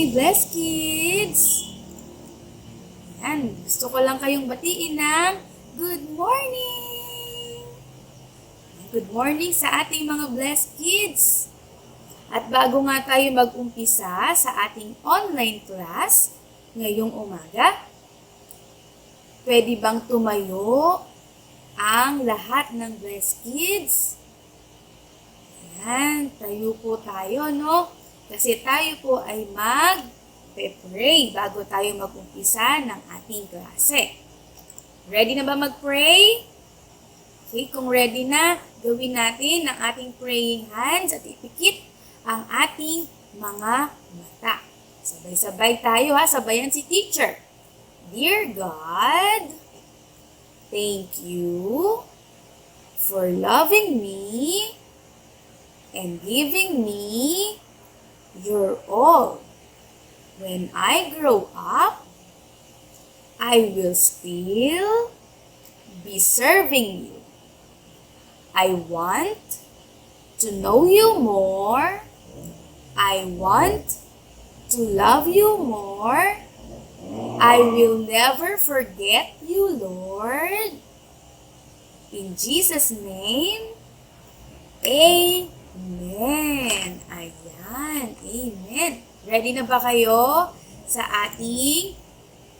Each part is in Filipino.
Hi, blessed kids! Yan, gusto ko lang kayong batiin ng good morning! Good morning sa ating mga blessed kids! At bago nga tayo mag-umpisa sa ating online class ngayong umaga, pwede bang tumayo ang lahat ng blessed kids? Yan, tayo po tayo, no? Kasi tayo po ay mag-pray bago tayo mag-umpisa ng ating klase. Ready na ba mag-pray? Okay, kung ready na, gawin natin ang ating praying hands at ipikit ang ating mga mata. Sabay-sabay tayo ha, sabayan si teacher. Dear God, thank you for loving me and giving me your all. When I grow up, I will still be serving you. I want to know you more. I want to love you more. I will never forget you, Lord. In Jesus' name, Amen. Ayan. Amen. Ready na ba kayo sa ating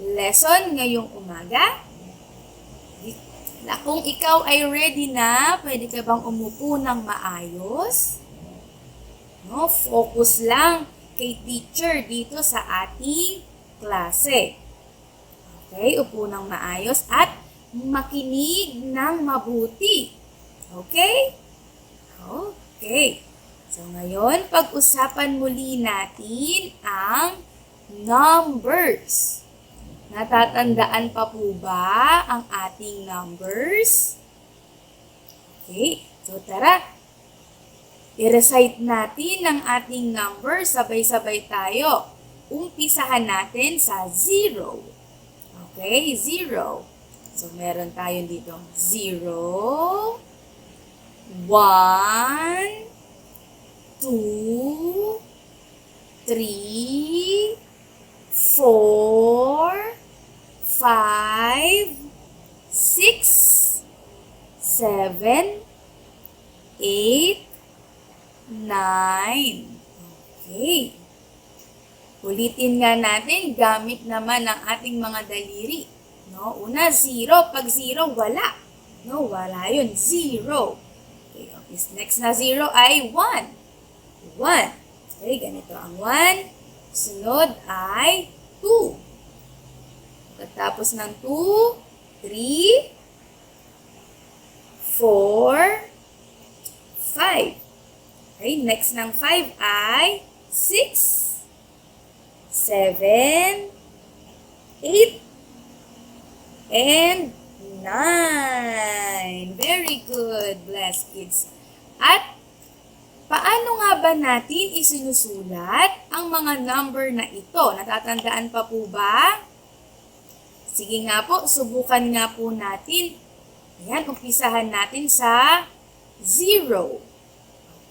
lesson ngayong umaga? Kung ikaw ay ready na, pwede ka bang umupo ng maayos? No, focus lang kay teacher dito sa ating klase. Okay, upo ng maayos at makinig ng mabuti. Okay? Okay. So ngayon, pag-usapan muli natin ang numbers. Natatandaan pa po ba ang ating numbers? Okay. So tara, i-recite natin ang ating numbers. Sabay-sabay tayo. Umpisahan natin sa 0. Okay, 0. So meron tayo dito 0, 1, 2, 3, 4, 5, 6, 7, 8, 9. Okay. Ulitin nga natin gamit naman ang ating mga daliri. No? Una, 0. Pag 0, wala. No, wala yun. 0. Okay, next na 0 ay 1. 1. Okay, ganito ang 1. Sunod ay 2. Pagkatapos ng 2, 3, 4, 5. Okay, next ng 5 ay 6, 7, 8, and 9. Very good, blessed kids. At paano nga ba natin isinusulat ang mga number na ito? Natatandaan pa po ba? Sige nga po, subukan nga po natin. Ayan, umpisahan natin sa 0.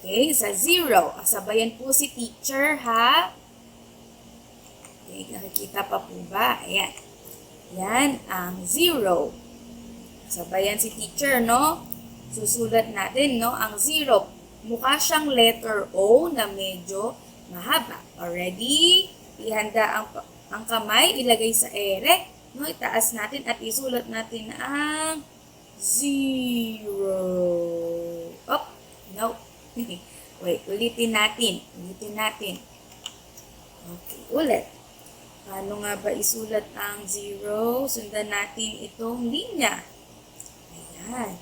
Okay, sa 0. Sabayan po si teacher, ha? Okay, nakikita pa po ba? Ayan. Yan ang 0. Sabayan si teacher, no? Susulat natin, no? Ang 0. Mukha siyang letter O na medyo mahaba. Already, ihanda ang kamay, ilagay sa ere. No? Itaas natin at isulat natin ang 0. Oh, no. Wait, ulitin natin. Okay, ulit. Paano nga ba isulat ang 0? Sundan natin itong linya. Ayan.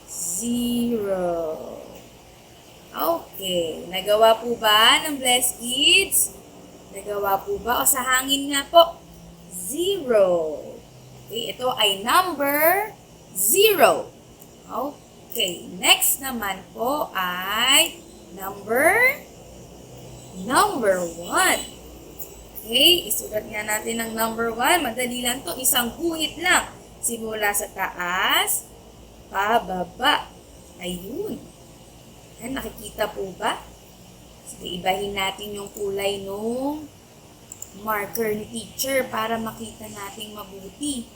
0. Okay. Nagawa po ba ng blessed kids? Nagawa po ba? O sa hangin nga po. 0. Okay. Ito ay number 0. Okay. Next naman po ay number 1. Okay. Isulat nga natin ang number 1. Madali lang to. Isang guhit lang. Simula sa taas, pababa. Ayun. Nakikita po ba? Sige, ibahin natin yung kulay nung marker ni teacher para makita nating mabuti.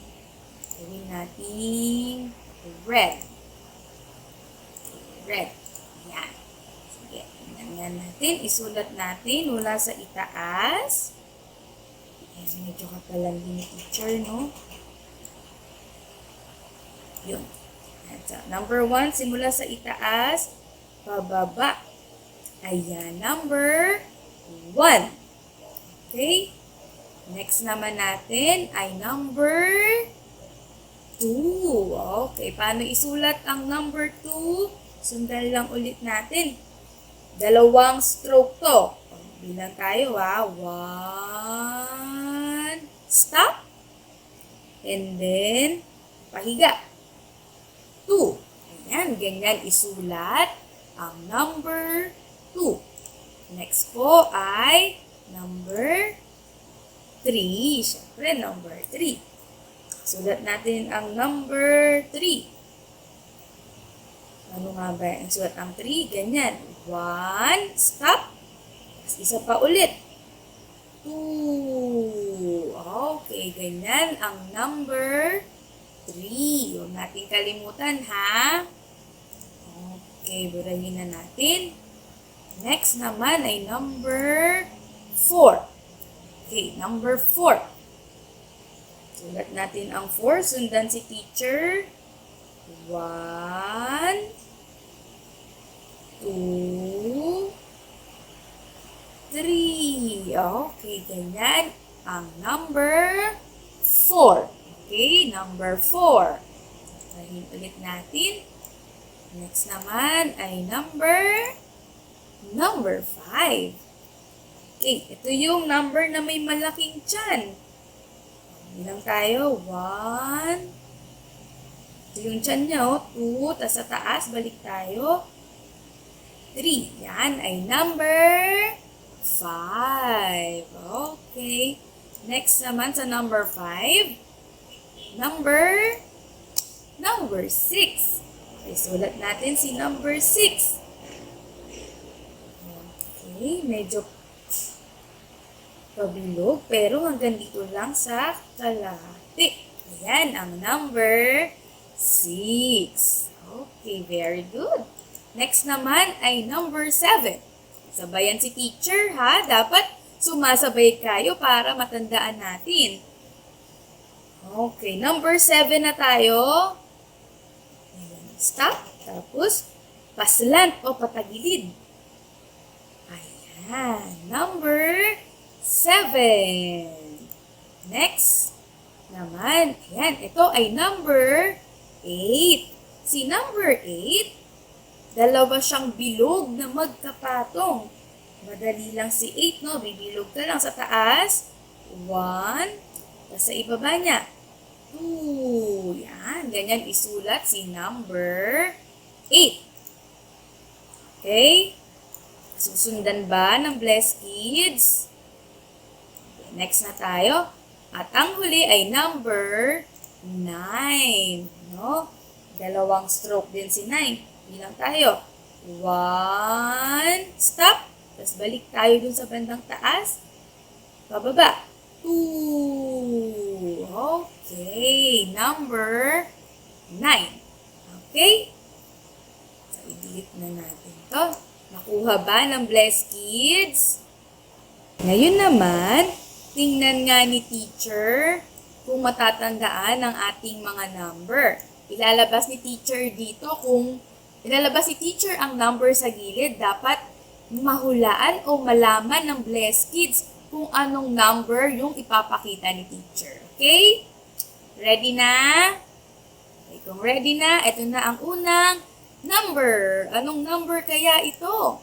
Gawin natin red. Red. Yan. Sige, tingnan natin. Isulat natin mula sa itaas. Ayan, medyo kapalan din ni teacher, no? Yun. So, number 1, simula sa itaas, pababa. Ayan, number 1. Okay? Next naman natin ay number 2. Okay, paano isulat ang number 2? Sundan lang ulit natin. Dalawang stroke to. Bilang tayo, 1, stop, and then, pahiga. 2. Ayan, ganyan isulat ang number 2. Next po ay number 3. Siyempre, number 3. Sulat natin ang number 3. Ano nga ba yung sulat ang 3? Ganyan. 1, stop. Tapos isa pa ulit. 2. Okay, ganyan ang number 3. Huwag natin kalimutan, ha? Okay, burahin na natin. Next naman ay number 4. Okay, number 4. Sulat natin ang 4. Sundan si teacher. 1, 2, 3. Okay, ganyan ang number 4. Okay, number 4. Burahin ulit natin. Next naman ay number 5. Okay, ito yung number na may malaking tiyan. Bilang tayo, 1. Ito yung tiyan niya, 2. Tapos sa taas, balik tayo. 3. Yan ay number 5. Okay. Next naman sa number 5. Number 6. Okay, sulat natin si number 6. Okay, medyo pabilog, pero hanggang dito lang sa kalahati. Ayan, ang number 6. Okay, very good. Next naman ay number 7. Sabayan si teacher, ha? Dapat sumasabay kayo para matandaan natin. Okay, number 7 na tayo. Ayan, stop. Tapos, paslant o patagilid. Ayan, number 7. Next naman, ayan, ito ay number 8. Si number 8, dalawa siyang bilog na magkapatong. Madali lang si 8, no? Bibilog ka lang sa taas. 1, tapos sa ibaba niya. 2. Yan, ganyan isulat si number 8. Okay? Susundan ba ng Blessed Kids? Next na tayo. At ang huli ay number 9. No? Dalawang stroke din si 9. Bilang tayo. 1, stop. Tapos balik tayo dun sa bandang taas. Pababa. 2. Okay. Number 9. Okay? So, i-delete na natin to. Nakuha ba ng Blessed Kids? Ngayon naman, tingnan nga ni teacher kung matatandaan ang ating mga number. Ilalabas ni teacher dito kung ilalabas ni teacher ang number sa gilid. Dapat mahulaan o malaman ng Blessed Kids kung anong number yung ipapakita ni teacher. Okay? Ready na? Okay, kung ready na, ito na ang unang number. Anong number kaya ito?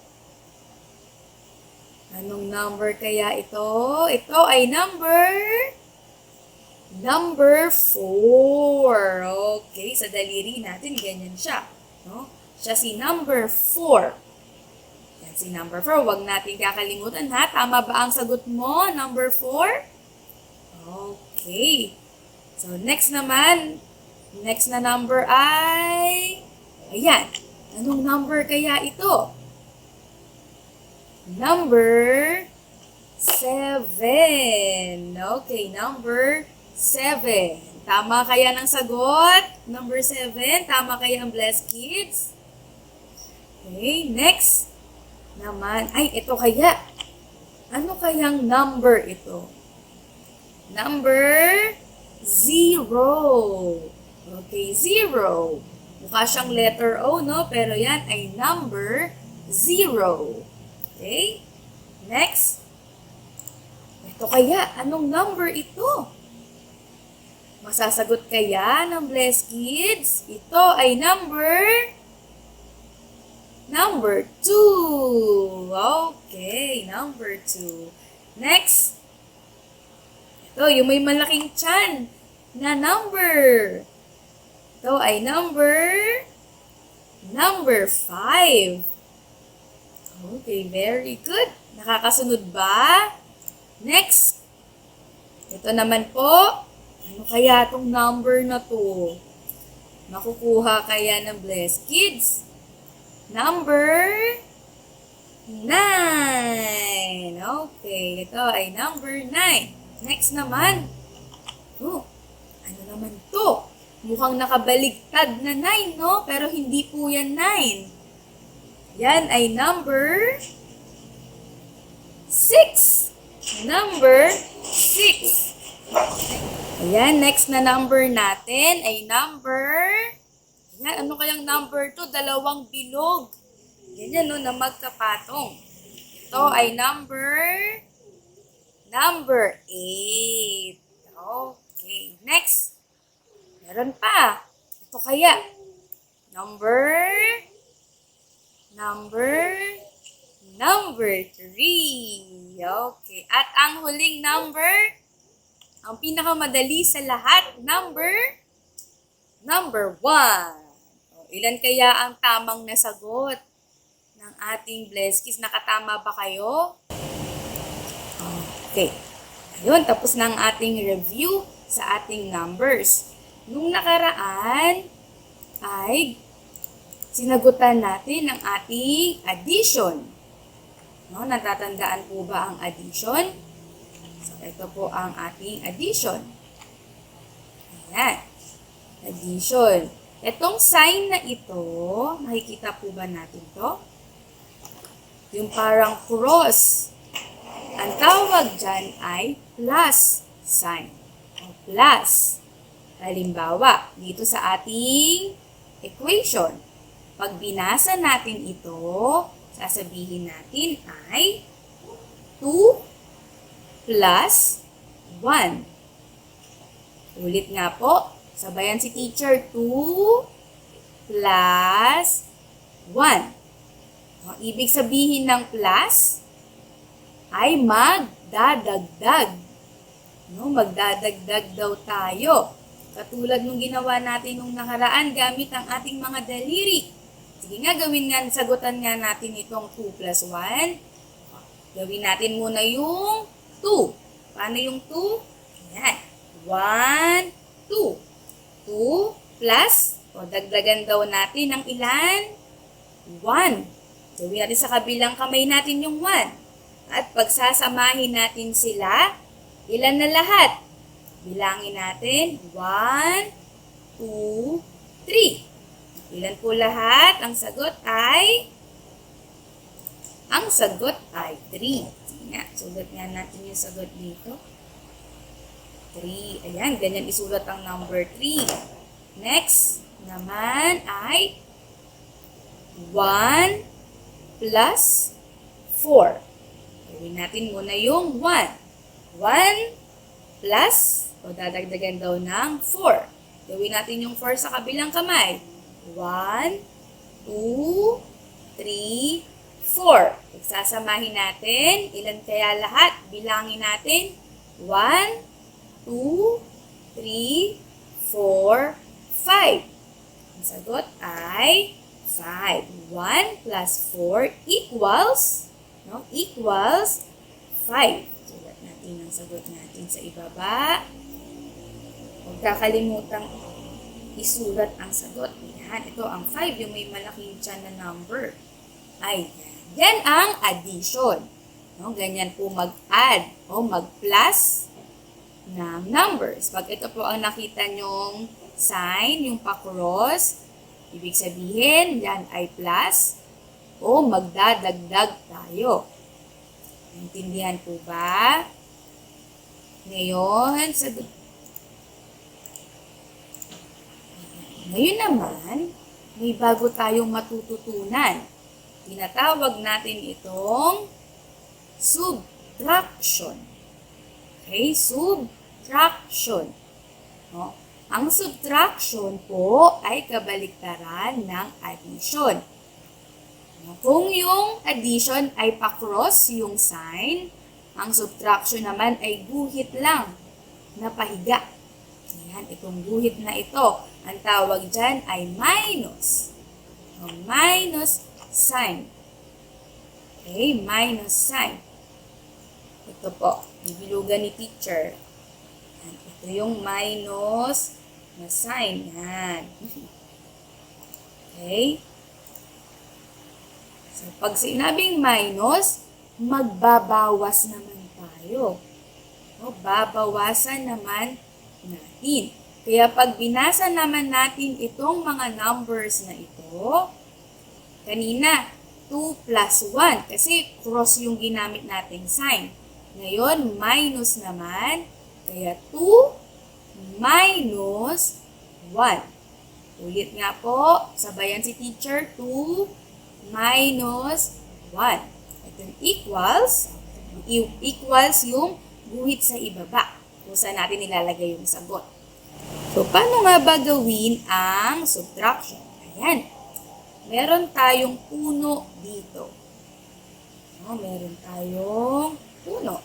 Anong number kaya ito? Ito ay number 4. Okay, sa daliri natin, ganyan siya. No? Siya si number 4. Yan si number 4. Huwag natin kakalimutan, ha? Tama ba ang sagot mo, number 4? Okay. So, next naman, next na number ay, ayan. Anong number kaya ito? Number 7. Okay, number 7. Tama kaya ng sagot? Number 7. Tama kaya ang blessed kids? Okay, next naman. Ay, ito kaya. Ano kayang number ito? Number 0. Okay, 0. Mukha siyang letter O, no? Pero yan ay number 0. Okay? Next. Ito kaya, anong number ito? Masasagot kaya ng blessed kids? Ito ay number 2. Okay, number 2. Next. Ito, yung may malaking tiyan na number. Ito ay number 5. Okay, very good. Nakakasunod ba? Next. Ito naman po. Ano kaya itong number na to? Makukuha kaya ng blessed kids? Number 9. Okay, ito ay number 9. Next naman. Oh, ano naman to? Mukhang nakabaligtad na 9, no? Pero hindi po yan 9. Yan ay number 6. Number 6. Ayan, next na number natin ay number... Ayan, ano kayang number to? Dalawang bilog. Ganyan, no, na magkapatong. Ito ay number 8. Okay, next. Meron pa. Ito kaya. Number 3. Okay, at ang huling number, ang pinakamadali sa lahat, number 1. Ilan kaya ang tamang nasagot ng ating blessed kids? Nakatama ba kayo? Okay. Ayun, tapos na ang ating review sa ating numbers. Nung nakaraan ay sinagutan natin ang ating addition. No, natatandaan po ba ang addition? So, ito po ang ating addition. Ayan. Addition. Itong sign na ito, nakikita po ba natin to? Yung parang cross. Ang tawag dyan ay plus sign. O plus. Halimbawa, dito sa ating equation, pag binasa natin ito, sasabihin natin ay 2 plus 1. Ulit nga po, sabayan si teacher, 2 plus 1. O, ibig sabihin ng plus ay magdadagdag. No, magdadagdag daw tayo. Katulad nung ginawa natin nung nakaraan gamit ang ating mga daliri. Sige nga, gawin nga, sagutan nga natin itong 2 plus 1. Gawin natin muna yung 2. Paano yung 2? Ayan. 1, 2. 2 plus, o dagdagan daw natin ng ilan? 1. Gawin natin sa kabilang kamay natin yung 1. At pagsasamahin natin sila, ilan na lahat? Bilangin natin, 1, 2, 3. Ilan po lahat? Ang sagot ay 3. Sige nga, sulat nga natin yung sagot dito. 3. Ayan, ganyan isulat ang number 3. Next naman ay 1 plus 4. Gawin natin muna yung 1. 1 plus, o dadagdagan daw ng 4. Gawin natin yung 4 sa kabilang kamay. 1, 2, 3, 4. Pagsasamahin natin, ilan kaya lahat? Bilangin natin. 1, 2, 3, 4, 5. Ang sagot ay 5. 1 plus 4 equals, no? Equals 5. Sulat natin ang sagot natin sa ibaba. Huwag kakalimutan isulat ang sagot. Yan, ito ang 5, yung may malaking tiyan na number. Ay, yan ang addition. No, ganyan po mag-add o mag-plus ng numbers. Pag ito po ang nakita nyong sign, yung pa-cross, ibig sabihin, yan ay plus o magdadagdag tayo. Naintindihan po ba? Ngayon naman, may bago tayong matututunan. Tinatawag natin itong subtraction. Okay, subtraction. No? Ang subtraction po ay kabaliktaran ng addition. No? Kung yung addition ay pa-cross yung sign, ang subtraction naman ay guhit lang na pahiga. Ayan, itong guhit na ito, ang tawag dyan ay minus. O, minus sign. Okay, minus sign. Ito po, bibilugan ni teacher. Ayan, ito yung minus na sign. Yan. Okay. So, pag sinabing minus, magbabawas naman tayo. O, babawasan naman natin. Kaya pag binasa naman natin itong mga numbers na ito, kanina, 2 plus 1 kasi cross yung ginamit nating sign. Ngayon, minus naman, kaya 2 minus 1. Ulit nga po, sabayan si teacher, 2 minus 1. Ito equals yung guhit sa ibaba kung saan natin nilalagay yung sagot. So, paano nga ba gawin ang subtraction? Ayan. Meron tayong puno dito. No, meron tayong puno.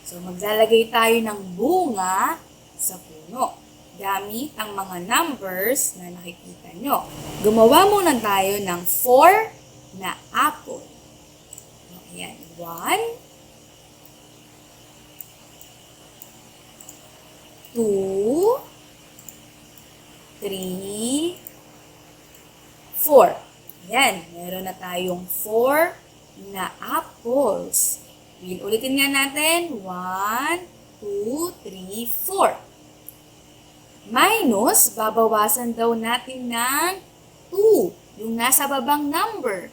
So, maglalagay tayo ng bunga sa puno gamit ang mga numbers na nakikita nyo. Gumawa muna tayo ng 4 na apple. Ayan. 1, 2, 3, 4. Ayan, meron na tayong 4 na apples. Ulitin nga natin. 1, 2, 3, 4. Minus, babawasan daw natin ng 2. Yung nasa babang number.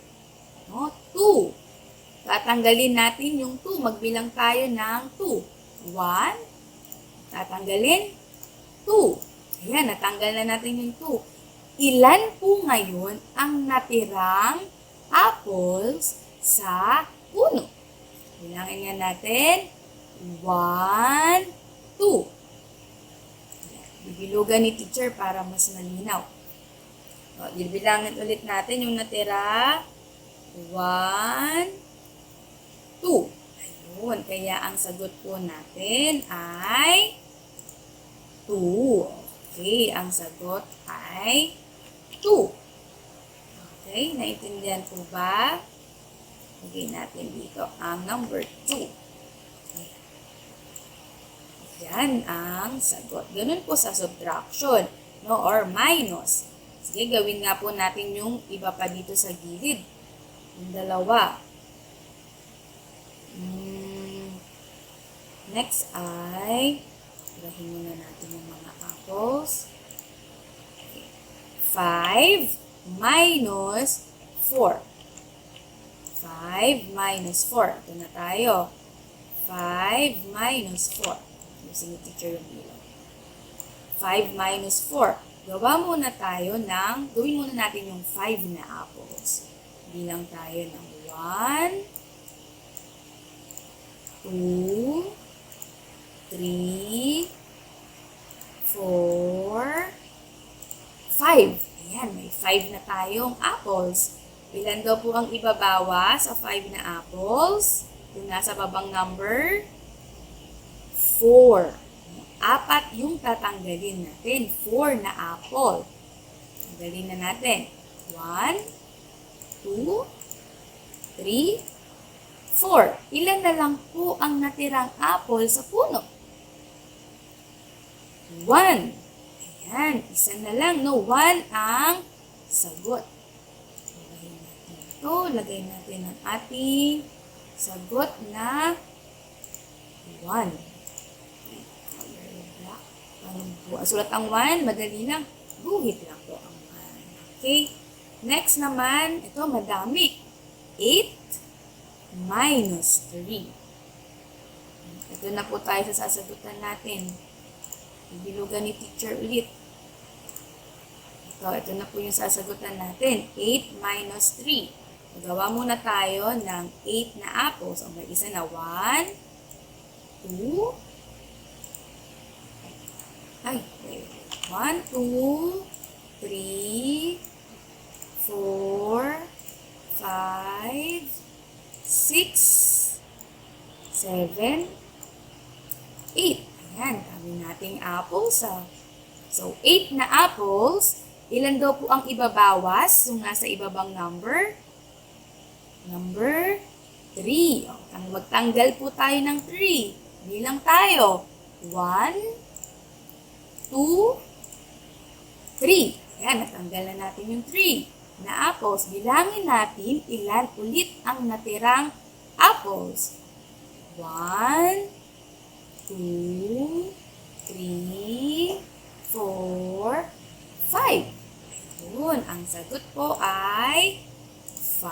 No? 2. Tatanggalin natin yung 2. Magbilang tayo ng 2. 1. Tatanggalin. 2. Ayan, natanggal na natin yung 2. Ilan po ngayon ang natirang apples sa puno? Bilangin nga natin. 1, 2. Bibilugan ni teacher para mas malinaw. O, bibilangin ulit natin yung natira. 1, 2. Ayun, kaya ang sagot po natin ay 2. Okay, ang sagot ay 2. Okay, naintindihan po ba? Lagay natin dito ang number 2. Yan ang sagot. Ganun po sa subtraction, no, or minus. Sige, gawin nga po natin yung iba pa dito sa gilid. Yung dalawa. Next ay, ilahin muna natin yung mga apples. 5 minus 4. 5 minus 4. Ito na tayo. 5 minus 4. Using ni teacher yung ilaw. 5 minus 4. Gawin muna natin yung 5 na apples. Bilang tayo ng 1, 2, 3, 4, 5. Ayan, may 5 na tayong apples. Ilan daw po ang ibabawa sa 5 na apples? Kung nasa babang number, 4. 4 yung tatanggalin natin. 4 na apple. Tanggalin na natin. 1, 2, 3, 4. Ilan na lang po ang natirang apple sa puno? 1. Ayan, isa na lang, no? 1 ang sagot. Lagay natin ito. Lagay natin ang ating Sagot na 1. Sulat ang 1, madali lang. Guhit lang po ang 1. Okay? Next naman, ito madami. 8 minus 3. Ito na po tayo sa sasagutan natin. Ibilugan ni teacher ulit. Ito na po yung sasagutan natin. 8 minus 3. Magawa muna tayo ng 8 na apples. O may isa na 1, 2, 1, 2, 3, 4, 5, 6, 7, 8. Ayan, dami nating apples. So, 8 na apples. Ilan daw po ang ibabawas? Yung nasa ibabang number? Number 3. Magtanggal po tayo ng 3. Bilang tayo. 1, 2, 3. Ayan, natanggal na natin yung 3 na apples. Bilangin natin ilan ulit ang natirang apples. 1, 2, 3, 4, 5. Ayun, ang sagot po ay 5.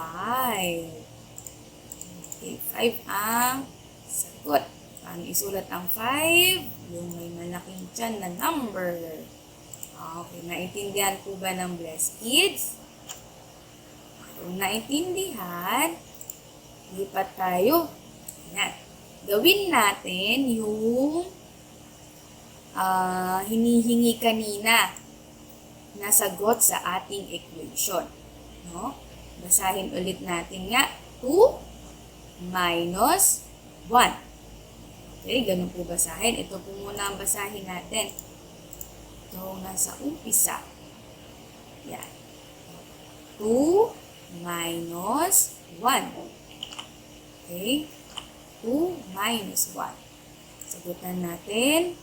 Okay, 5 ang sagot. Paano isulat ang 5? Yung may malaking tiyan na number. Okay, naintindihan po ba ng Blessed Kids? Kung naintindihan, lipat tayo. Ayan. Gawin natin yung hinihingi kanina na sagot sa ating equation. No? Basahin ulit natin nga. 2 minus 1. Okay, ganun po basahin. Ito po muna ang basahin natin. Ito nasa umpisa. Yan. 2 minus 1. Okay? 2 minus 1. Sagutan natin.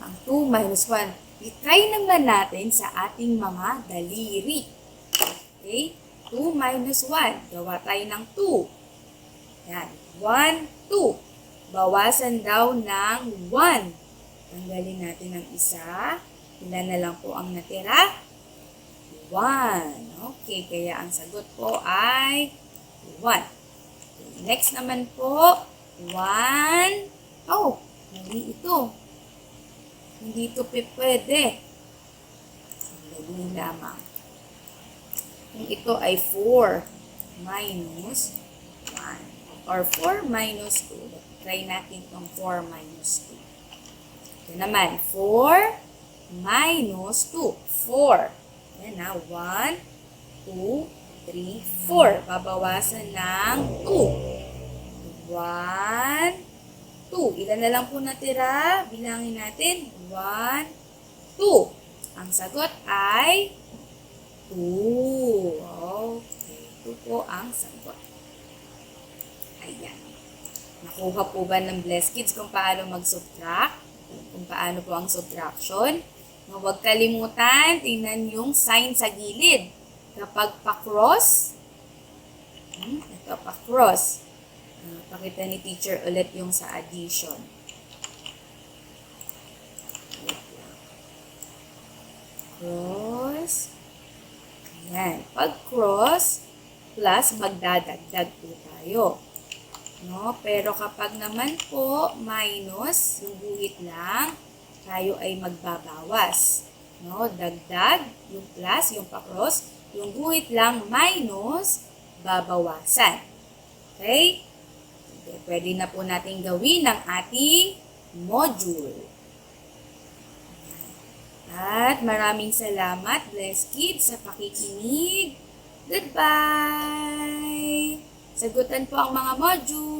Ang 2 minus 1. I-try naman natin sa ating mga daliri. Okay? 2 minus 1. Gawa tayo ng 2. Yan. 1, 2. Bawasan daw ng 1. Tanggalin natin ang isa. Ilan na lang po ang natira? 1. Okay, kaya ang sagot po ay 1. Next naman po, 1. Oh, mali ito. Hindi ito pwede. Sandali lamang. Kung ito ay 4 minus 1 or 4 minus 2, try natin itong 4 minus 2. Ito naman, 4 minus 2. 4. Yan na, 1, 2, 3, 4. Babawasan ng 2. 1, 2. Ilan na lang po natira? Bilangin natin. 1, 2. Ang sagot ay 2. Okay. 2 po ang sagot. Ayan. Nakuha po ba ng Blessed Kids kung paano mag-subtract? Kung paano po ang subtraction? Huwag kalimutan, tingnan yung sign sa gilid. Kapag pa-cross, ito pa-cross. Pakita ni teacher ulit yung sa addition. Cross. Ayan. Pag cross, plus magdadagdag po tayo. No? Pero kapag naman po minus, yung guhit lang, tayo ay magbabawas. No? Dagdag, yung plus, yung pa-cross, yung guhit lang minus, babawasan. Okay? Pwede na po natin gawin ang ating module. At maraming salamat, Blessed Kids, sa pakikinig. Goodbye! Sagutan po ang mga module.